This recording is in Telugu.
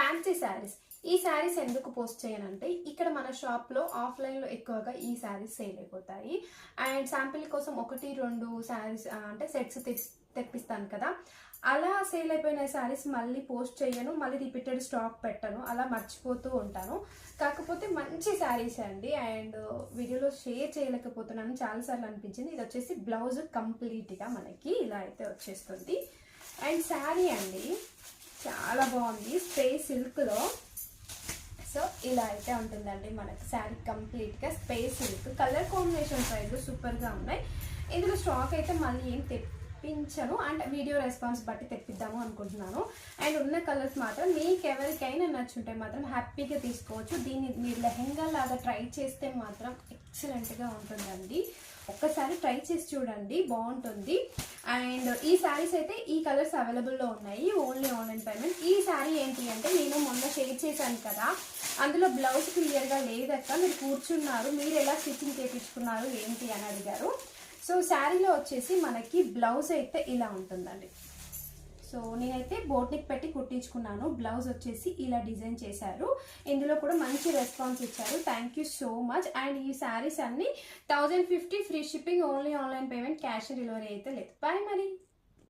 ఫ్యాన్సీ శారీస్. ఈ శారీస్ ఎందుకు పోస్ట్ చేయనంటే ఇక్కడ మన షాప్లో ఆఫ్లైన్లో ఎక్కువగా ఈ శారీస్ సేల్ అయిపోతాయి. అండ్ శాంపిల్ కోసం 1-2 శారీస్ అంటే సెట్స్ తెప్పిస్తాను కదా, అలా సేల్ అయిపోయిన శారీస్ మళ్ళీ పోస్ట్ చేయను, మళ్ళీ రిపీటెడ్ స్టాక్ పెట్టను, అలా మర్చిపోతూ ఉంటాను. కాకపోతే మంచి శారీస్ అండి. అండ్ వీడియోలో షేర్ చేయలేకపోతున్నాను, చాలాసార్లు అనిపించింది. ఇది వచ్చేసి బ్లౌజ్ కంప్లీట్గా మనకి ఇలా అయితే వచ్చేస్తుంది. అండ్ శారీ అండి చాలా బాగుంది, స్పేస్ సిల్క్లో. సో ఇలా అయితే ఉంటుందండి మనకి శారీ కంప్లీట్గా space silk. Colour combination price సూపర్గా ఉన్నాయి. ఇందులో స్టాక్ అయితే మళ్ళీ ఏం తెప్పించను, అండ్ వీడియో రెస్పాన్స్ బట్టి తెప్పిద్దాము అనుకుంటున్నాను. అండ్ ఉన్న కలర్స్ మాత్రం మీకు ఎవరికైనా నచ్చుంటే మాత్రం హ్యాపీగా తీసుకోవచ్చు. దీన్ని మీరు లెహెంగా లాగా ట్రై చేస్తే మాత్రం ఎక్సలెంట్గా ఉంటుందండి. ఒక్కసారి ట్రై చేసి చూడండి, బాగుంటుంది. అండ్ ఈ శారీస్ అయితే ఈ కలర్స్ అవైలబుల్లో ఉన్నాయి, ఓన్లీ ఆన్లైన్ పేమెంట్. ఈ శారీ ఏంటి అంటే నేను మొన్న షేర్ చేశాను కదా, అందులో బ్లౌజ్ క్లియర్గా లేదక్క, మీరు కూర్చున్నారు, మీరు ఎలా స్టిచ్చింగ్ చేయించుకున్నారు ఏంటి అని అడిగారు. సో శారీలో వచ్చేసి మనకి బ్లౌజ్ అయితే ఇలా ఉంటుందండి. సో నేనైతే బోట్నిక్ పెట్టి కుట్టించుకున్నాను, బ్లౌజ్ వచ్చేసి ఇలా డిజైన్ చేశారు. ఇందులో కూడా మంచి రెస్పాన్స్ ఇచ్చారు, thank you so much. And ఈ శారీస్ అన్ని 1050 free shipping, only online payment, cash delivery అయితే లేదు. బాయ్ మరి.